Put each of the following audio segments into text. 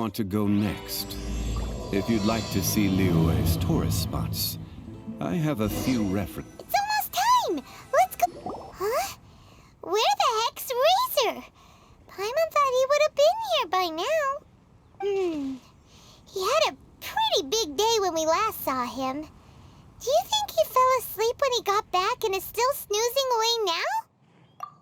want to go next? If you'd like to see Liyue's tourist spots, I have a few references. It's almost time! Let's go. Huh? Where the heck's Razor? Paimon thought he would have been here by now. He had a pretty big day when we last saw him. Do you think he fell asleep when he got back and is still snoozing away now?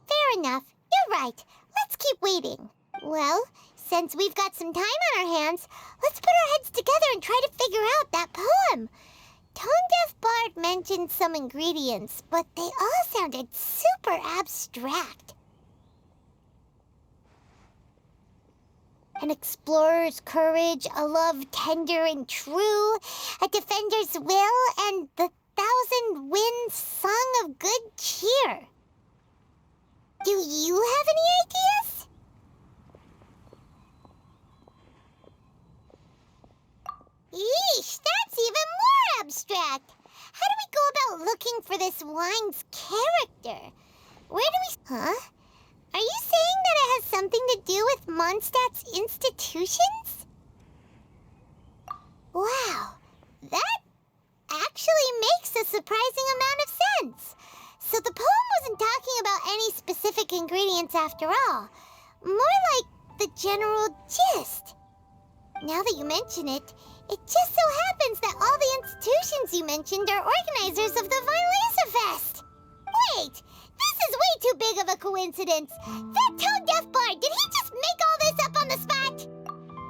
Fair enough. You're right. Let's keep waiting. Well, since we've got some time on our hands, let's put our heads together and try to figure out that poem. Tone-Deaf Bard mentioned some ingredients, but they all sounded super abstract. An explorer's courage, a love tender and true, a defender's will, and the 1,000 winds song of good cheer. Do you have any ideas? Yeesh, that's even more abstract. How do we go about looking for this wine's character? Where do we... Huh? Are you saying that it has something to do with Mondstadt's institutions? Wow, that actually makes a surprising amount of sense. So the poem wasn't talking about any specific ingredients after all. More like the general gist. Now that you mention it, it just so happens that all the institutions you mentioned are organizers of the Vine Laser Fest. Wait, this is way too big of a coincidence. That tone-deaf bard, did he just make all this up on the spot?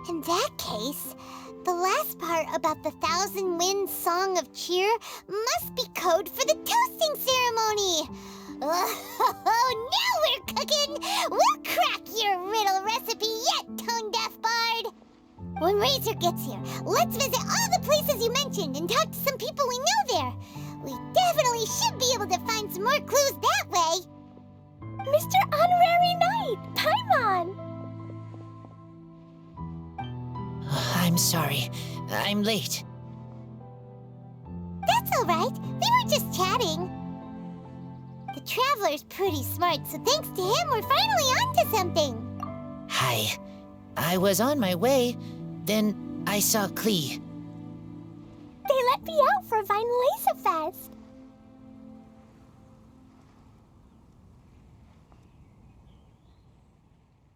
In that case, the last part about the 1,000 winds song of cheer must be code for the toasting ceremony. Oh, now we're cooking! We'll crack your riddle recipe yet, tone-deaf bard! When Razor gets here, let's visit all the places you mentioned and talk to some people we know there. We definitely should be able to find some more clues that way. Mr. Honorary Knight, Paimon! I'm sorry. I'm late. That's all right. We were just chatting. The Traveler's pretty smart, so thanks to him, we're finally onto something. Hi. I was on my way, then I saw Klee. They let me out for Vine Laser Fest.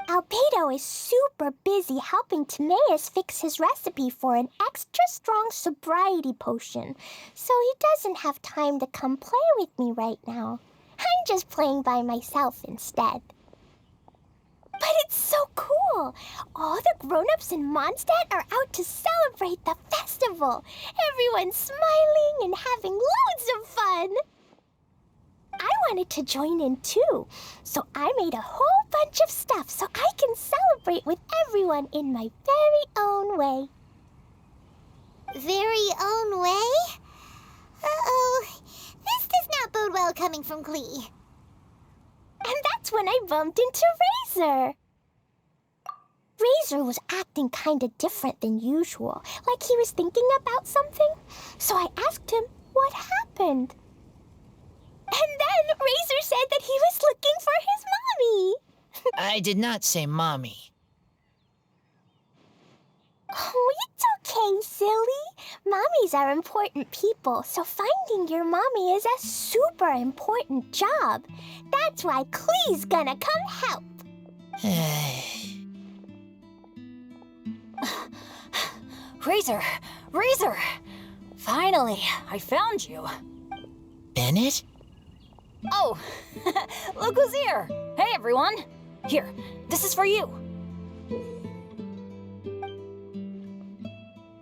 Albedo is super busy helping Timaeus fix his recipe for an extra strong sobriety potion, so he doesn't have time to come play with me right now. I'm just playing by myself instead. But it's so cool! All the grown-ups in Mondstadt are out to celebrate the festival. Everyone's smiling and having loads of fun. I wanted to join in too, so I made a whole bunch of stuff so I can celebrate with everyone in my very own way. Very own way? Uh-oh, this does not bode well coming from Klee. And that's when I bumped into Razor. Razor was acting kinda different than usual, like he was thinking about something. So I asked him what happened. And then Razor said that he was looking for his mommy. I did not say mommy. Oh, it's okay, silly. Mommies are important people, so finding your mommy is a super important job. That's why Klee's gonna come help. Razor! Razor! Finally, I found you. Bennett? Oh, look who's here! Hey, everyone! Here, this is for you.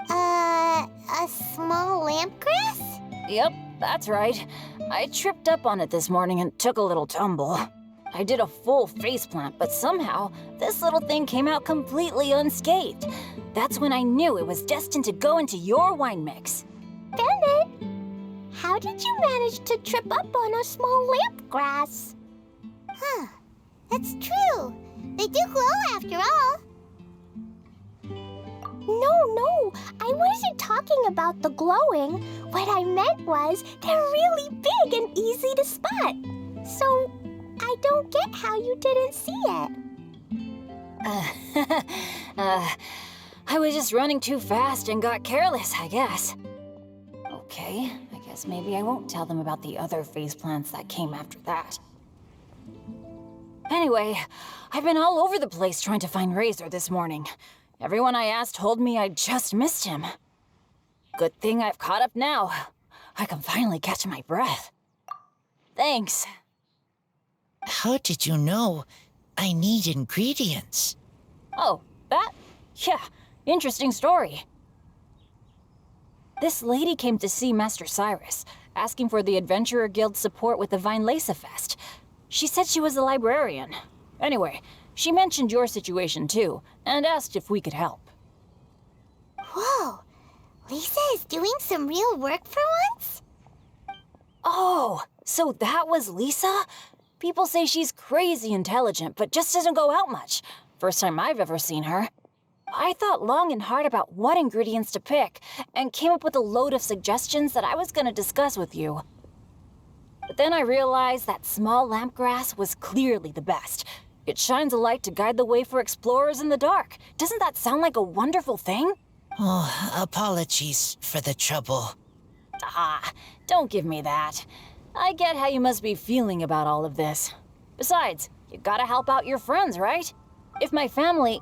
A small lampgrass? Yep, that's right. I tripped up on it this morning and took a little tumble. I did a full faceplant, but somehow this little thing came out completely unscathed. That's when I knew it was destined to go into your wine mix. Bennett, how did you manage to trip up on a small lampgrass? Huh, that's true. They do glow after all. No, I wasn't talking about the glowing. What I meant was they're really big and easy to spot. So I don't get how you didn't see it. I was just running too fast and got careless, I guess. Okay, I guess maybe I won't tell them about the other faceplants that came after that. Anyway, I've been all over the place trying to find Razor this morning. Everyone I asked told me I just missed him. Good thing I've caught up now. I can finally catch my breath. Thanks. How did you know I need ingredients? Oh, that? Yeah, interesting story. This lady came to see Master Cyrus, asking for the Adventurer Guild's support with the Vine Lesa Fest. She said she was a librarian. Anyway, she mentioned your situation too, and asked if we could help. Whoa, Lisa is doing some real work for once? Oh, so that was Lisa? People say she's crazy intelligent, but just doesn't go out much. First time I've ever seen her. I thought long and hard about what ingredients to pick, and came up with a load of suggestions that I was gonna discuss with you. But then I realized that small lampgrass was clearly the best. It shines a light to guide the way for explorers in the dark. Doesn't that sound like a wonderful thing? Oh, apologies for the trouble. Ah, don't give me that. I get how you must be feeling about all of this. Besides, you gotta help out your friends, right? If my family,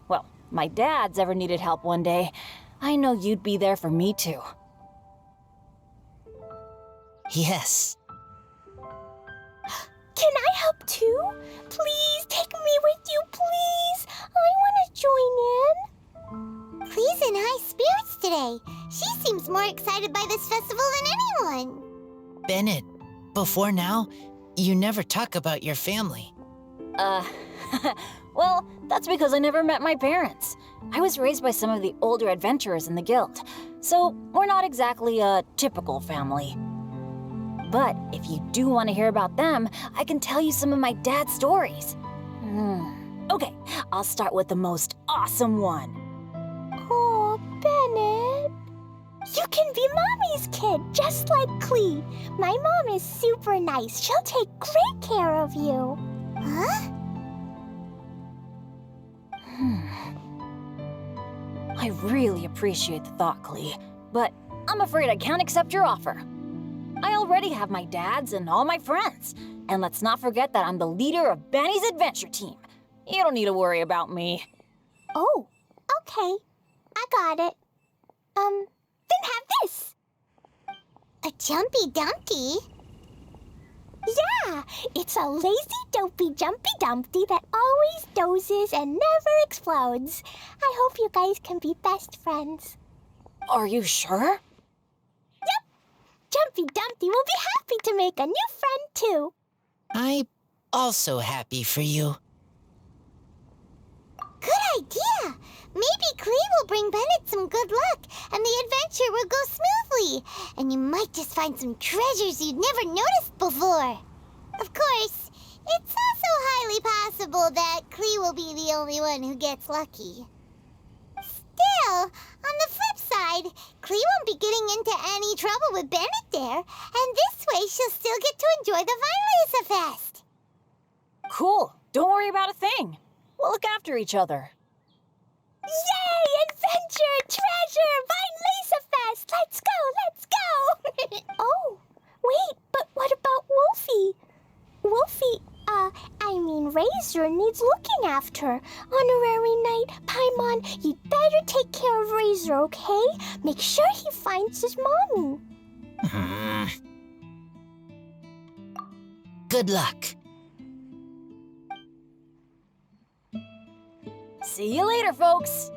well, my dad's ever needed help one day, I know you'd be there for me too. Yes. Can I help too? Please take me with you, please. I want to join in. Clee's in high spirits today. She seems more excited by this festival than anyone. Bennett, before now, you never talk about your family. Well, that's because I never met my parents. I was raised by some of the older adventurers in the guild, so we're not exactly a typical family. But if you do want to hear about them, I can tell you some of my dad's stories. Okay, I'll start with the most awesome one. Oh, Bennett. You can be Mommy's kid, just like Clee. My mom is super nice. She'll take great care of you. Huh? I really appreciate the thought, Clee, but I'm afraid I can't accept your offer. I already have my dad's and all my friends. And let's not forget that I'm the leader of Benny's adventure team. You don't need to worry about me. Oh, okay. I got it. Then have this. A jumpy dumpty? Yeah, it's a lazy, dopey, jumpy dumpty that always dozes and never explodes. I hope you guys can be best friends. Are you sure? Jumpy Dumpty will be happy to make a new friend, too. I'm also happy for you. Good idea. Maybe Clee will bring Bennett some good luck, and the adventure will go smoothly. And you might just find some treasures you'd never noticed before. Of course, it's also highly possible that Clee will be the only one who gets lucky. Still, on the flip side, Clee won't be getting into any trouble with Bennett there, and this way she'll still get to enjoy the Vine Lesa Fest. Cool. Don't worry about a thing. We'll look after each other. Yay! Adventure! Treasure! Vine Lesa Fest! Let's go! Let's go! Oh, wait, but what about Wolfie? Wolfie, Razor needs looking after. Honorary Knight, Paimon, you'd better take care of Razor, okay? Make sure he finds his mommy. Good luck. See you later, folks.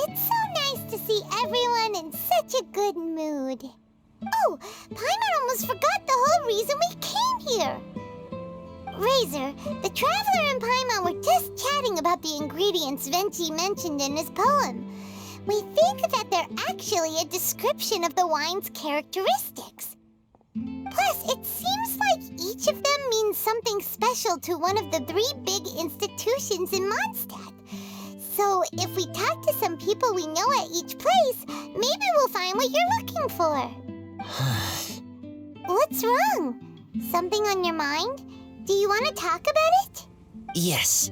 It's so nice to see everyone in such a good mood. Oh, Paimon almost forgot the whole reason we came here. Razor, the Traveler and Paimon were just chatting about the ingredients Venti mentioned in his poem. We think that they're actually a description of the wine's characteristics. Plus, it seems like each of them means something special to one of the 3 big institutions in Mondstadt. So, if we talk to some people we know at each place, maybe we'll find what you're looking for. What's wrong? Something on your mind? Do you want to talk about it? Yes.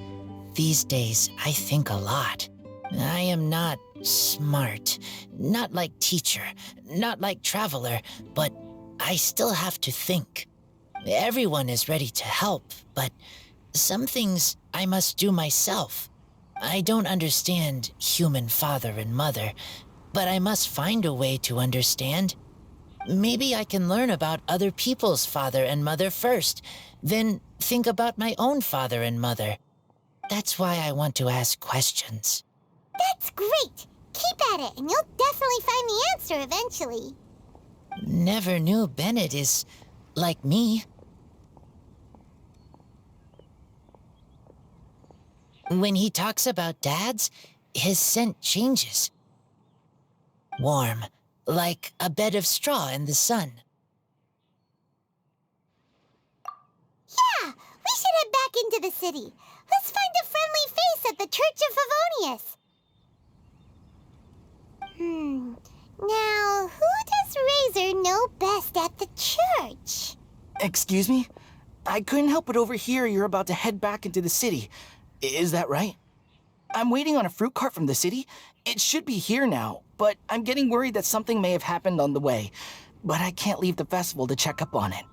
These days, I think a lot. I am not smart. Not like teacher. Not like traveler. But I still have to think. Everyone is ready to help, but some things I must do myself. I don't understand human father and mother, but I must find a way to understand. Maybe I can learn about other people's father and mother first, then think about my own father and mother. That's why I want to ask questions. That's great! Keep at it, and you'll definitely find the answer eventually. Never knew Bennett is like me. When he talks about dads, his scent changes. Warm, like a bed of straw in the sun. Yeah, we should head back into the city. Let's find a friendly face at the Church of Favonius. Now, who does Razor know best at the church? Excuse me? I couldn't help but overhear you're about to head back into the city. Is that right? I'm waiting on a fruit cart from the city. It should be here now, but I'm getting worried that something may have happened on the way. But I can't leave the festival to check up on it.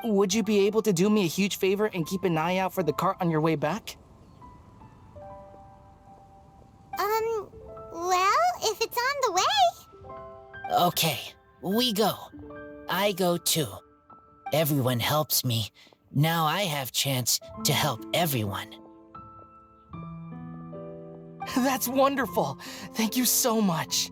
Would you be able to do me a huge favor and keep an eye out for the cart on your way back? Well, if it's on the way. Okay, we go. I go too. Everyone helps me. Now I have chance to help everyone. That's wonderful. Thank you so much.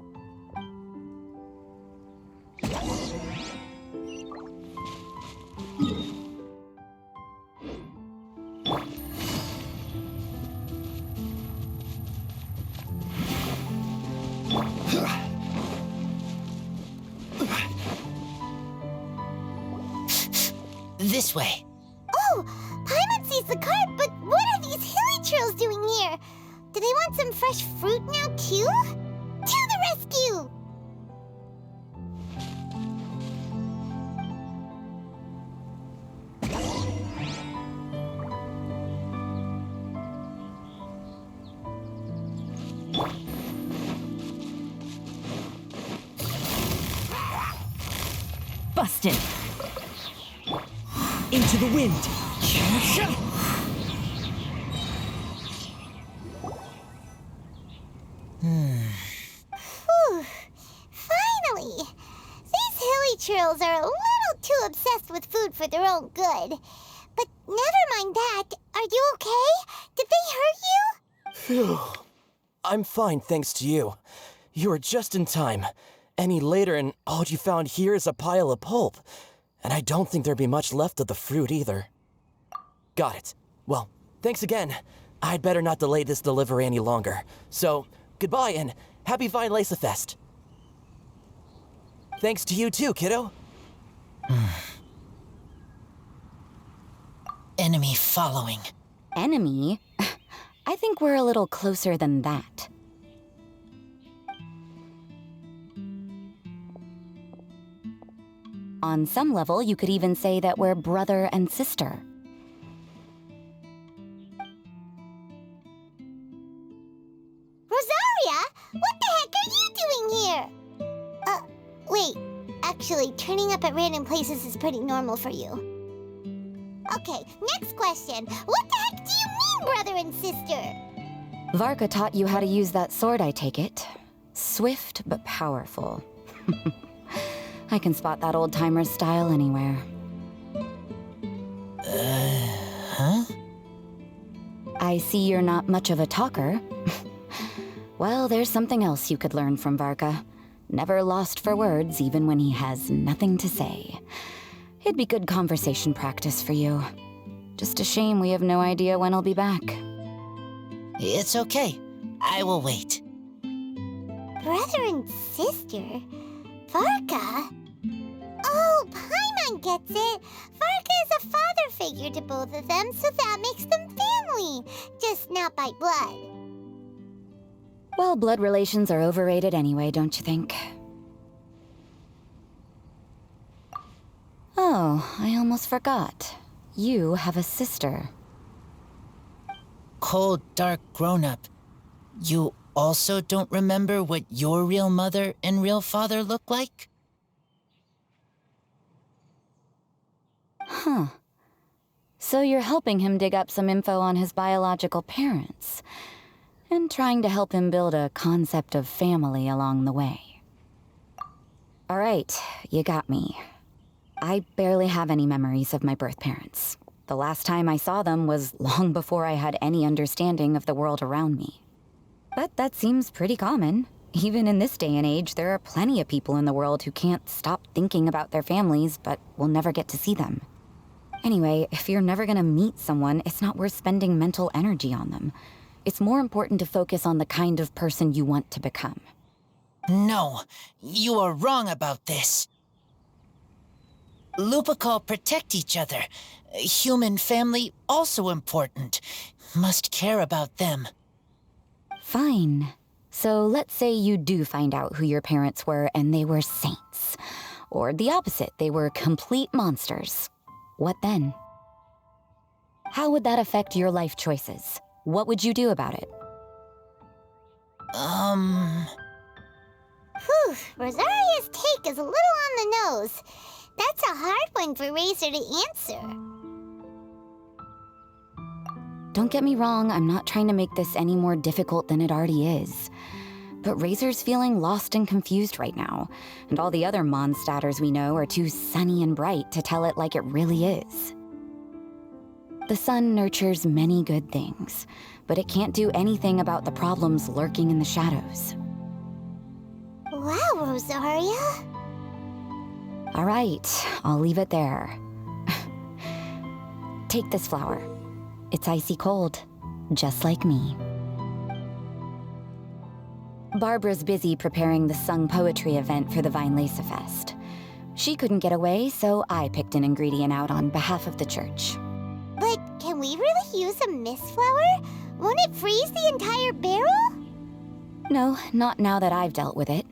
This way. Oh, Paimon sees the cart, but what are these hilly trails doing here? Do they want some fresh fruit now, too? To the rescue! Busted! Into the wind! Whew. Finally! These hilly trails are a little too obsessed with food for their own good. But never mind that. Are you okay? Did they hurt you? Phew. I'm fine, thanks to you. You were just in time. Any later and all you found here is a pile of pulp. And I don't think there'd be much left of the fruit either. Got it. Well, thanks again. I'd better not delay this delivery any longer. So, goodbye and happy Vine Lace Fest. Thanks to you too, kiddo. Enemy following. Enemy? I think we're a little closer than that. On some level, you could even say that we're brother and sister. Rosaria? What the heck are you doing here? Wait. Actually, turning up at random places is pretty normal for you. Okay, next question. What the heck do you mean, brother and sister? Varka taught you how to use that sword, I take it. Swift but powerful. I can spot that old-timer's style anywhere. Huh? I see you're not much of a talker. Well, there's something else you could learn from Varka. Never lost for words, even when he has nothing to say. It'd be good conversation practice for you. Just a shame we have no idea when he'll be back. It's okay. I will wait. Brother and sister? Varka? Oh, Paimon gets it. Varka is a father figure to both of them, so that makes them family. Just not by blood. Well, blood relations are overrated anyway, don't you think? Oh, I almost forgot. You have a sister. Cold, dark grown-up. You also don't remember what your real mother and real father look like? Huh. So you're helping him dig up some info on his biological parents, and trying to help him build a concept of family along the way. All right, you got me. I barely have any memories of my birth parents. The last time I saw them was long before I had any understanding of the world around me. But that seems pretty common. Even in this day and age, there are plenty of people in the world who can't stop thinking about their families, but will never get to see them. Anyway, if you're never gonna meet someone, it's not worth spending mental energy on them. It's more important to focus on the kind of person you want to become. No, you are wrong about this. Lupical protect each other. Human family also important. Must care about them. Fine. So let's say you do find out who your parents were and they were saints. Or the opposite, they were complete monsters. What then? How would that affect your life choices? What would you do about it? Whew, Rosaria's take is a little on the nose. That's a hard one for Razor to answer. Don't get me wrong, I'm not trying to make this any more difficult than it already is. But Razor's feeling lost and confused right now, and all the other monstators we know are too sunny and bright to tell it like it really is. The sun nurtures many good things, but it can't do anything about the problems lurking in the shadows. Wow, Rosaria. All right, I'll leave it there. Take this flower. It's icy cold, just like me. Barbara's busy preparing the sung poetry event for the Vine Lesa Fest. She couldn't get away, so I picked an ingredient out on behalf of the church. But can we really use a mist flower? Won't it freeze the entire barrel? No, not now that I've dealt with it.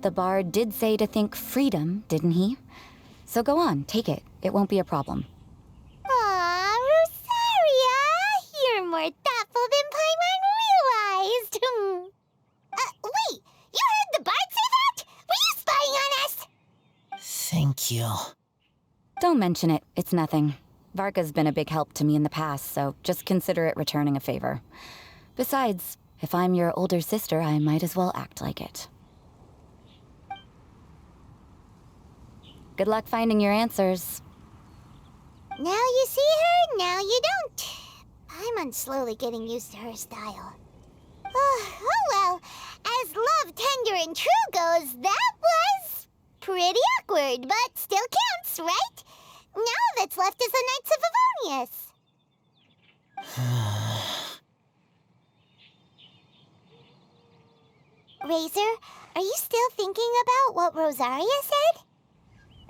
The bard did say to think freedom, didn't he? So go on, take it. It won't be a problem. Aw, Rosaria! You're more thoughtful than Paimon realized. Wait! You heard the bard say that? Were you spying on us? Thank you. Don't mention it. It's nothing. Varka's been a big help to me in the past, so just consider it returning a favor. Besides, if I'm your older sister, I might as well act like it. Good luck finding your answers. Now you see her, now you don't. Paimon's slowly getting used to her style. Oh well, as love, tender, and true goes, that was pretty awkward, but still counts, right? Now all that's left is the Knights of Favonius. Razor, are you still thinking about what Rosaria said?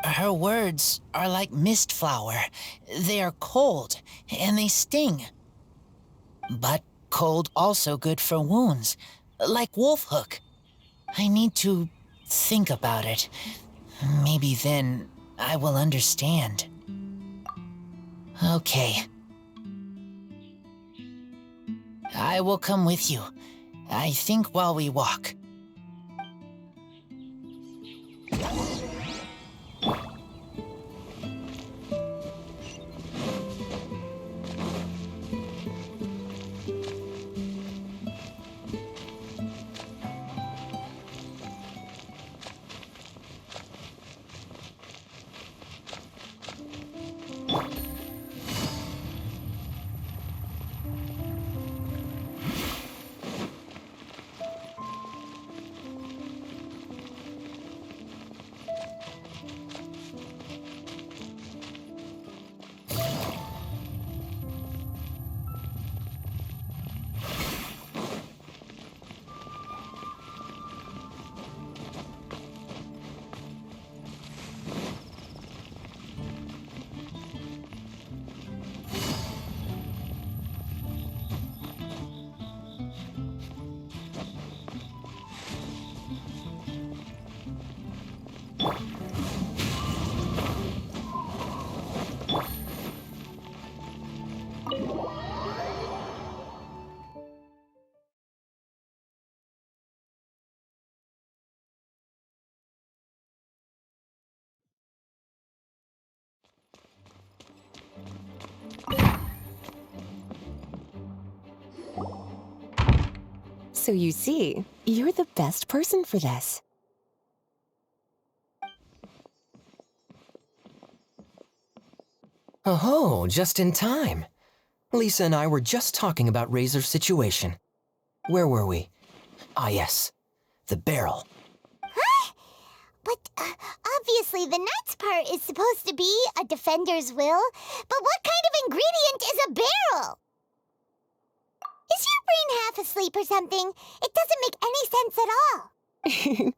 Her words are like mist flower. They are cold, and they sting. But cold also good for wounds, like wolf hook. I need to think about it. Maybe then I will understand. Okay. I will come with you. I think while we walk. So you see, you're the best person for this. Oh, just in time. Lisa and I were just talking about Razor's situation. Where were we? Ah, yes. The barrel. Huh? But obviously the nuts part is supposed to be a defender's will. But what kind of ingredient is a barrel? Is your brain half asleep or something? It doesn't make any sense at all.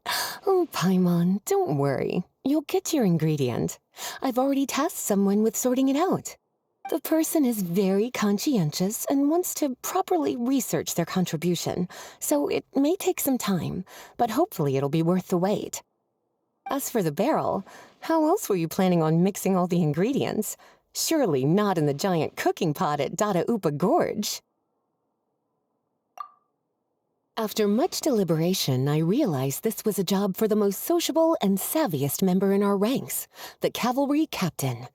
Oh, Paimon, don't worry. You'll get your ingredient. I've already tasked someone with sorting it out. The person is very conscientious and wants to properly research their contribution, so it may take some time, but hopefully it'll be worth the wait. As for the barrel, how else were you planning on mixing all the ingredients? Surely not in the giant cooking pot at Dada Upa Gorge. After much deliberation, I realized this was a job for the most sociable and savviest member in our ranks, the cavalry captain.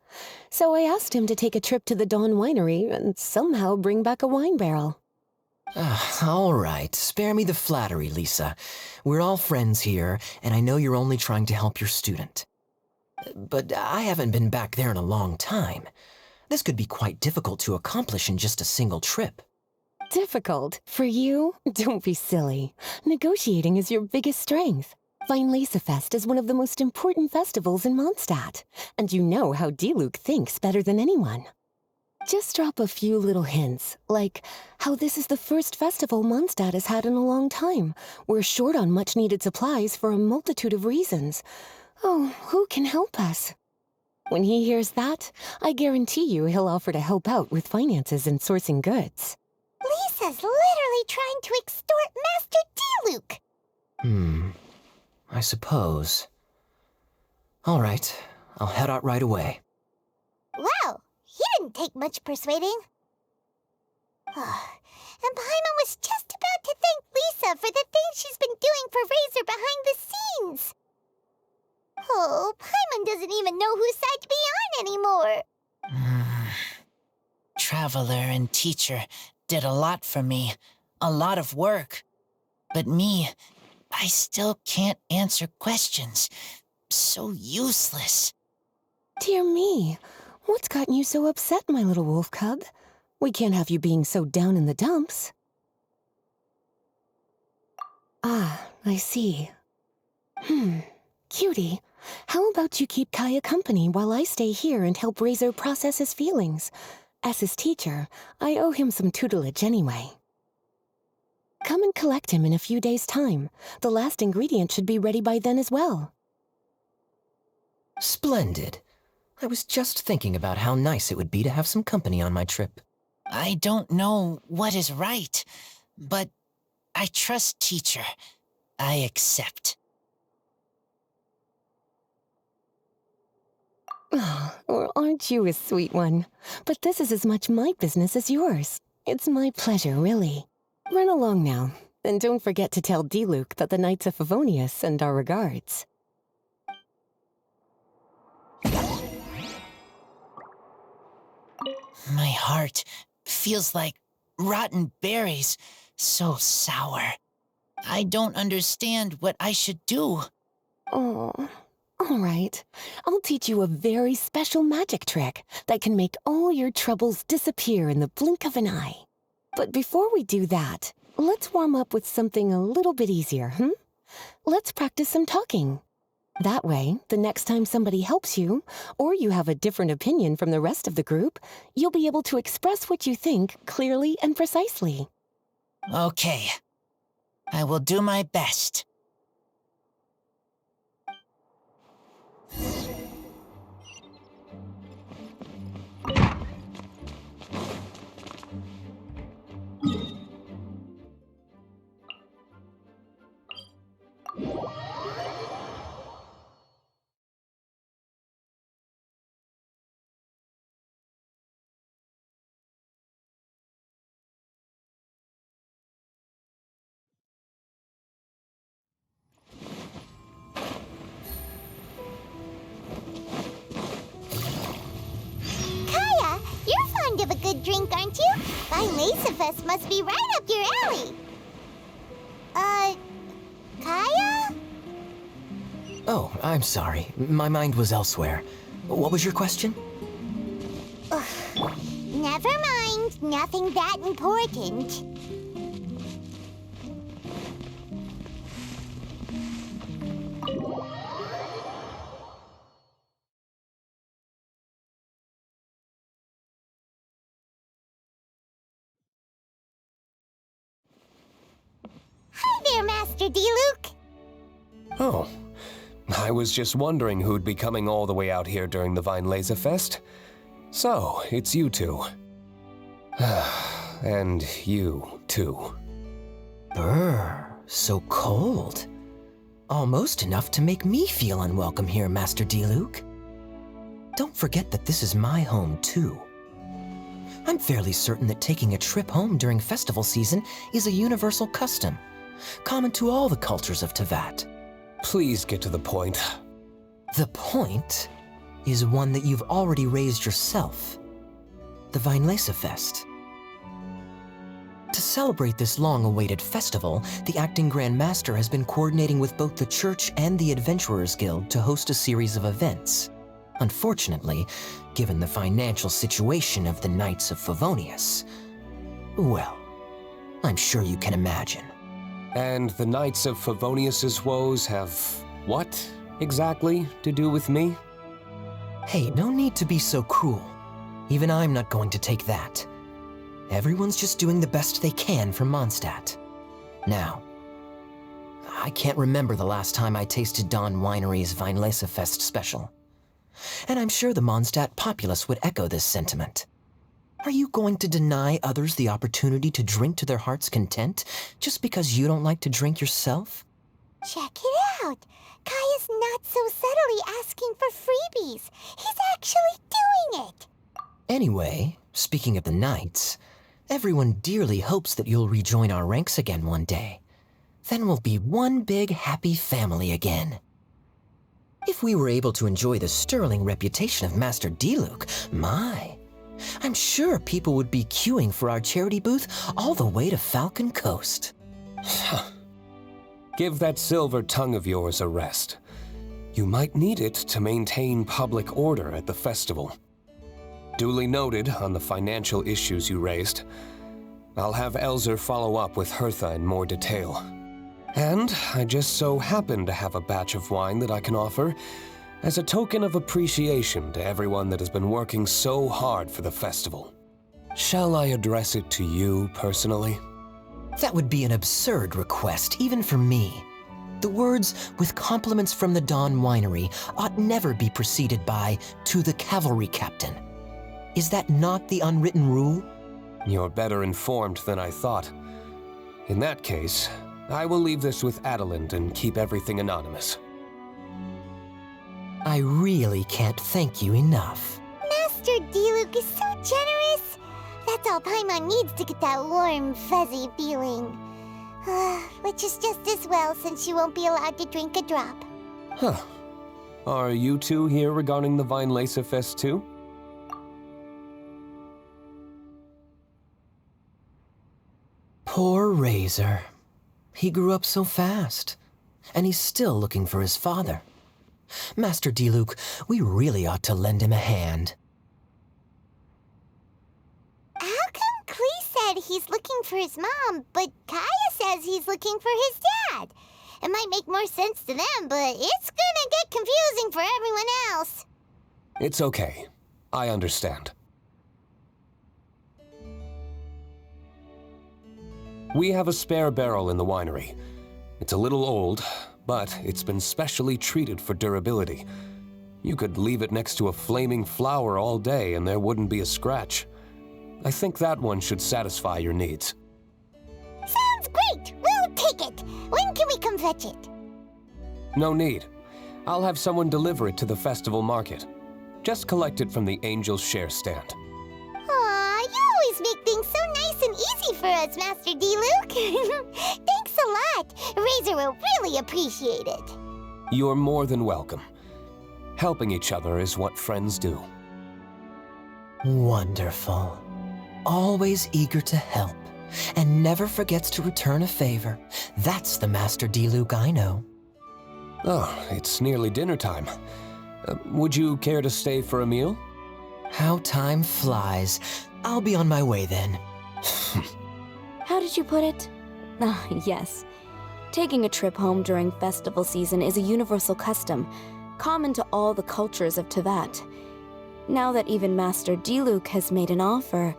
So I asked him to take a trip to the Dawn Winery and somehow bring back a wine barrel. All right, spare me the flattery, Lisa. We're all friends here, and I know you're only trying to help your student. But I haven't been back there in a long time. This could be quite difficult to accomplish in just a single trip. Difficult? For you? Don't be silly. Negotiating is your biggest strength. Weinlese Fest is one of the most important festivals in Mondstadt, and you know how Diluc thinks better than anyone. Just drop a few little hints, like how this is the first festival Mondstadt has had in a long time. We're short on much-needed supplies for a multitude of reasons. Oh, who can help us? When he hears that, I guarantee you he'll offer to help out with finances and sourcing goods. Lisa's literally trying to extort Master Diluc. I suppose. All right, I'll head out right away. Wow, he didn't take much persuading. And Paimon was just about to thank Lisa for the things she's been doing for Razor behind the scenes. Oh, Paimon doesn't even know whose side to be on anymore. Traveler and teacher did a lot for me, a lot of work. But me, I still can't answer questions. So useless. Dear me, what's gotten you so upset, my little wolf cub? We can't have you being so down in the dumps. Ah, I see. Cutie, how about you keep Kaya company while I stay here and help Razor process his feelings? As his teacher, I owe him some tutelage anyway. Come and collect him in a few days' time. The last ingredient should be ready by then as well. Splendid. I was just thinking about how nice it would be to have some company on my trip. I don't know what is right, but I trust teacher. I accept. Oh, well, aren't you a sweet one? But this is as much my business as yours. It's my pleasure, really. Run along now, and don't forget to tell Diluc that the Knights of Favonius send our regards. My heart feels like rotten berries, so sour. I don't understand what I should do. Oh, all right. I'll teach you a very special magic trick that can make all your troubles disappear in the blink of an eye. But before we do that, let's warm up with something a little bit easier, Let's practice some talking. That way, the next time somebody helps you, or you have a different opinion from the rest of the group, you'll be able to express what you think clearly and precisely. Okay. I will do my best. Kaya, you're fond of a good drink, aren't you? Weinlese Fest must be right up your alley. Oh, I'm sorry. My mind was elsewhere. What was your question? Never mind. Nothing that important. Hi there, Master Diluc. Oh, I was just wondering who'd be coming all the way out here during the Vine Laser Fest. So, it's you two. And you, too. Brr, so cold. Almost enough to make me feel unwelcome here, Master Diluc. Don't forget that this is my home, too. I'm fairly certain that taking a trip home during festival season is a universal custom, common to all the cultures of Teyvat. Please get to the point. The point is one that you've already raised yourself. The Vine Laser Fest. To celebrate this long-awaited festival, the Acting Grand Master has been coordinating with both the Church and the Adventurers Guild to host a series of events. Unfortunately, given the financial situation of the Knights of Favonius, well, I'm sure you can imagine. And the Knights of Favonius's woes have what, exactly, to do with me? Hey, no need to be so cruel. Even I'm not going to take that. Everyone's just doing the best they can for Mondstadt. Now, I can't remember the last time I tasted Dawn Winery's Vine Laser Fest special. And I'm sure the Mondstadt populace would echo this sentiment. Are you going to deny others the opportunity to drink to their heart's content just because you don't like to drink yourself? Check it out. Kai is not so subtly asking for freebies. He's actually doing it. Anyway, speaking of the Knights, everyone dearly hopes that you'll rejoin our ranks again one day. Then we'll be one big happy family again. If we were able to enjoy the sterling reputation of Master Diluc, my, I'm sure people would be queuing for our charity booth all the way to Falcon Coast. Give that silver tongue of yours a rest. You might need it to maintain public order at the festival. Duly noted on the financial issues you raised. I'll have Elzer follow up with Hertha in more detail. And I just so happen to have a batch of wine that I can offer as a token of appreciation to everyone that has been working so hard for the festival. Shall I address it to you personally? That would be an absurd request, even for me. The words, "with compliments from the Dawn Winery," ought never be preceded by, "to the cavalry captain." Is that not the unwritten rule? You're better informed than I thought. In that case, I will leave this with Adelind and keep everything anonymous. I really can't thank you enough. Master Diluc is so generous. That's all Paimon needs to get that warm, fuzzy feeling. Which is just as well since she won't be allowed to drink a drop. Huh. Are you two here regarding the Vine Laser Fest too? Poor Razor. He grew up so fast, and he's still looking for his father. Master Diluc, we really ought to lend him a hand. How come Klee said he's looking for his mom, but Kaya says he's looking for his dad? It might make more sense to them, but it's gonna get confusing for everyone else. It's okay. I understand. We have a spare barrel in the winery. It's a little old, but it's been specially treated for durability. You could leave it next to a flaming flower all day and there wouldn't be a scratch. I think that one should satisfy your needs. Sounds great! We'll take it! When can we come fetch it? No need. I'll have someone deliver it to the festival market. Just collect it from the Angel's Share stand. Aw, you always make things so nice and easy for us, Master Diluc. Thanks a lot. Razor will really appreciate it. You're more than welcome. Helping each other is what friends do. Wonderful. Always eager to help, and never forgets to return a favor. That's the Master Diluc I know. Oh, it's nearly dinner time. Would you care to stay for a meal? How time flies. I'll be on my way then. How did you put it? Ah, yes. Taking a trip home during festival season is a universal custom, common to all the cultures of Teyvat. Now that even Master Diluc has made an offer,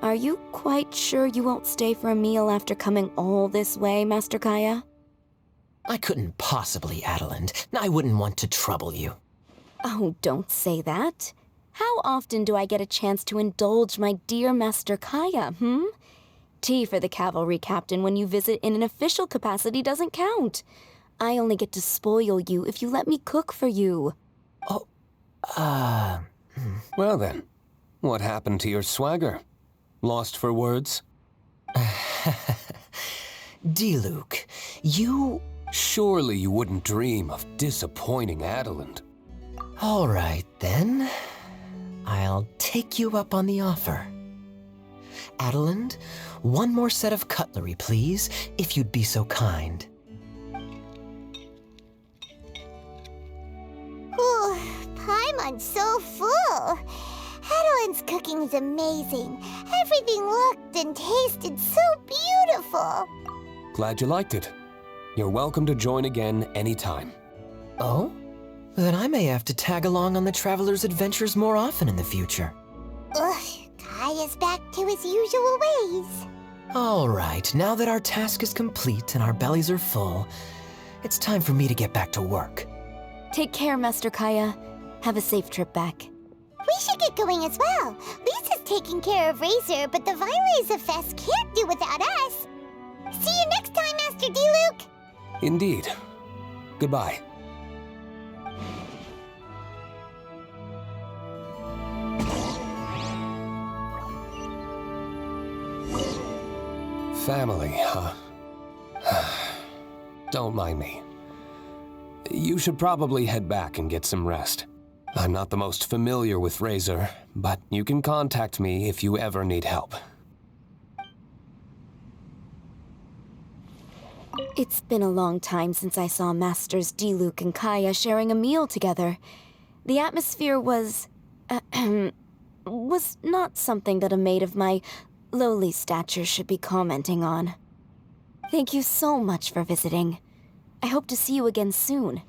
are you quite sure you won't stay for a meal after coming all this way, Master Kaya? I couldn't possibly, Adeland. I wouldn't want to trouble you. Oh, don't say that. How often do I get a chance to indulge my dear Master Kaya, Tea for the cavalry captain when you visit in an official capacity doesn't count. I only get to spoil you if you let me cook for you. Oh, Well then, what happened to your swagger? Lost for words? Diluc, you... Surely you wouldn't dream of disappointing Adeland. All right, then. I'll take you up on the offer. Adeland, one more set of cutlery, please, if you'd be so kind. Ooh, Paimon's so full. Adelin's cooking is amazing. Everything looked and tasted so beautiful. Glad you liked it. You're welcome to join again anytime. Oh? Then I may have to tag along on the Traveler's adventures more often in the future. Ugh, Kaya's back to his usual ways. All right, now that our task is complete and our bellies are full, it's time for me to get back to work. Take care, Master Kaya. Have a safe trip back. We should get going as well. Lisa's taking care of Razor, but the Vileza Fest can't do without us. See you next time, Master Diluc. Indeed. Goodbye. Family, huh? Don't mind me. You should probably head back and get some rest. I'm not the most familiar with Razor, but you can contact me if you ever need help. It's been a long time since I saw Masters Diluc and Kaya sharing a meal together. The atmosphere was not something that a maid of my lowly stature should be commenting on. Thank you so much for visiting. I hope to see you again soon.